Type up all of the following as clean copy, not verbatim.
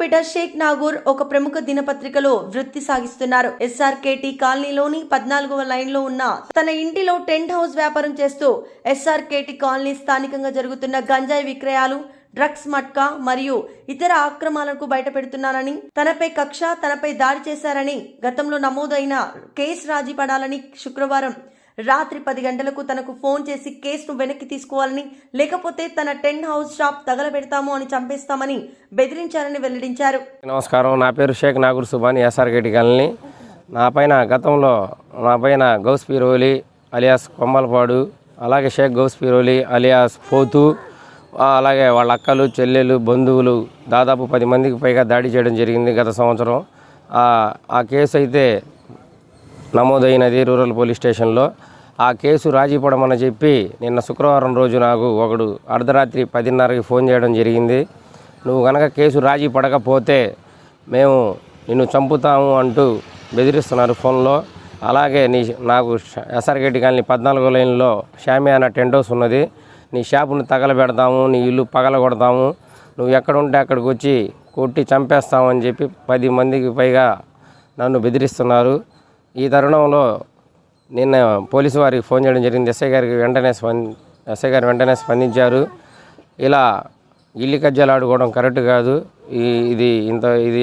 సూర్యాపేట షేక్ నాగూర్ ఒక ప్రముఖ దినపత్రికలో వృత్తి సాగిస్తున్నారు. ఎస్ఆర్కేటీ కాలనీలోని 14వ లైన్లో ఉన్న తన ఇంటిలో టెంట్ హౌస్ వ్యాపారం చేస్తూ ఎస్ఆర్కేటీ కాలనీ స్థానికంగా జరుగుతున్న గంజాయి విక్రయాలు, డ్రగ్స్ మట్కా మరియు ఇతర ఆక్రమణలకు బయటపెడుతున్నానని, తనపై కక్ష, తనపై దాడి చేశారని, గతంలో నమోదైన కేసు రాజీ పడాలని, శుక్రవారం రాత్రి 10 గంటలకు తనకు ఫోన్ చేసి కేసును వెనక్కి తీసుకోవాలని, లేకపోతే తన టెంట్ హౌస్ షాప్ తగలబెడతాము అని చంపేస్తామని బెదిరించారని వెల్లడించారు. నమస్కారం, నా పేరు షేక్ నాగూర్ సుబాని, ఎస్ఆర్కేటీ కాలనీ. గతంలో నా పైన గౌస్ పీరోలి అలియాస్ కొమ్మలపాడు, అలాగే షేక్ గౌస్ పీరోలి అలియాస్ పోతు, అలాగే వాళ్ళ అక్కలు, చెల్లెలు, బంధువులు దాదాపు 10 మందికి పైగా దాడి చేయడం జరిగింది గత సంవత్సరం. ఆ కేసు అయితే నమోదైనది రూరల్ పోలీస్ స్టేషన్లో. ఆ కేసు రాజీ పడమని చెప్పి నిన్న శుక్రవారం రోజు నాకు ఒకడు అర్ధరాత్రి 10:30కి ఫోన్ చేయడం జరిగింది. నువ్వు కనుక కేసు రాజీ పడకపోతే మేము నిన్ను చంపుతాము అంటూ బెదిరిస్తున్నారు ఫోన్లో. అలాగే నాకు ఎస్ఆర్కేటీ కాలనీ 14వ లైన్లో షామియానా టెంట్ హౌస్ ఉన్నది. నీ షాపును తగలబెడతాము, నీ ఇల్లు పగలగొడతాము, నువ్వు ఎక్కడుంటే అక్కడికి వచ్చి కొట్టి చంపేస్తామని చెప్పి 10 మందికి పైగా నన్ను బెదిరిస్తున్నారు. ఈ తరుణంలో నిన్న పోలీసు వారికి ఫోన్ చేయడం జరిగింది. ఎస్ఐ గారు వెంటనే స్పందించారు. ఇలా ఇల్లు కజ్జాలు ఆడుకోవడం కరెక్ట్ కాదు. ఇది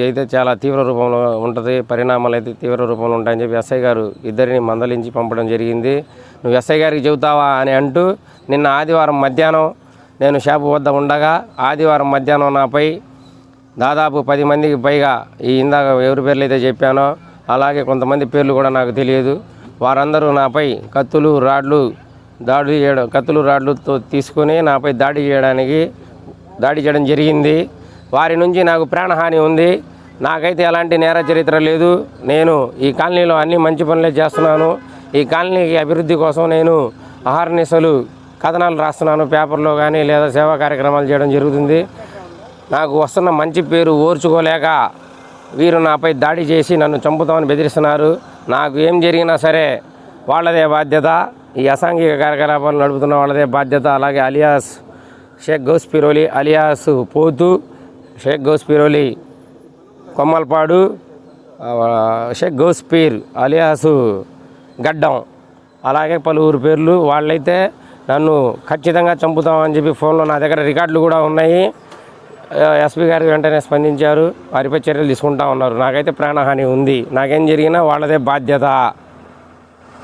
అయితే చాలా తీవ్ర రూపంలో ఉంటుంది, పరిణామాలు అయితే తీవ్ర రూపంలో ఉంటాయని చెప్పి ఎస్ఐ గారు ఇద్దరిని మందలించి పంపడం జరిగింది. నువ్వు ఎస్ఐ గారికి చెబుతావా అని అంటూ నిన్న ఆదివారం మధ్యాహ్నం నేను షాపు వద్ద ఉండగా ఆదివారం మధ్యాహ్నం నాపై దాదాపు 10 మందికి పైగా ఇందాక ఎవరి పేర్లు అయితే చెప్పానో అలాగే కొంతమంది పేర్లు కూడా నాకు తెలియదు, వారందరూ నాపై కత్తులు రాడ్లుతో తీసుకొని నాపై దాడి చేయడం జరిగింది. వారి నుంచి నాకు ప్రాణహాని ఉంది. నాకైతే ఎలాంటి నేర చరిత్ర లేదు. నేను ఈ కాలనీలో అన్ని మంచి పనులే చేస్తున్నాను. ఈ కాలనీకి అభివృద్ధి కోసం నేను అహర్నిశలు కథనాలు రాస్తున్నాను, పేపర్లో కానీ లేదా సేవా కార్యక్రమాలు చేయడం జరుగుతుంది. నాకు వస్తున్న మంచి పేరు ఓర్చుకోలేక వీరు నాపై దాడి చేసి నన్ను చంపుతామని బెదిరిస్తున్నారు. నాకు ఏం జరిగినా సరే వాళ్ళదే బాధ్యత, ఈ అసాంఘిక కార్యకలాపాలు నడుపుతున్న వాళ్ళదే బాధ్యత. అలాగే అలియాస్ షేక్ గౌస్ పీరోలి అలియాస్ పోతు, షేక్ గౌస్ పీరోలి కొమ్మలపాడు, షేక్ గౌస్ పీర్ అలియాస్ గడ్డం, అలాగే పలువురు పేర్లు. వాళ్ళైతే నన్ను ఖచ్చితంగా చంపుతామని చెప్పి ఫోన్లో నా దగ్గర రికార్డులు కూడా ఉన్నాయి. ఎస్పీ గారికి వెంటనే స్పందించారు, వారిపై చర్యలు తీసుకుంటా ఉన్నారు. నాకైతే ప్రాణహాని ఉంది. నాకేం జరిగినా వాళ్ళదే బాధ్యత.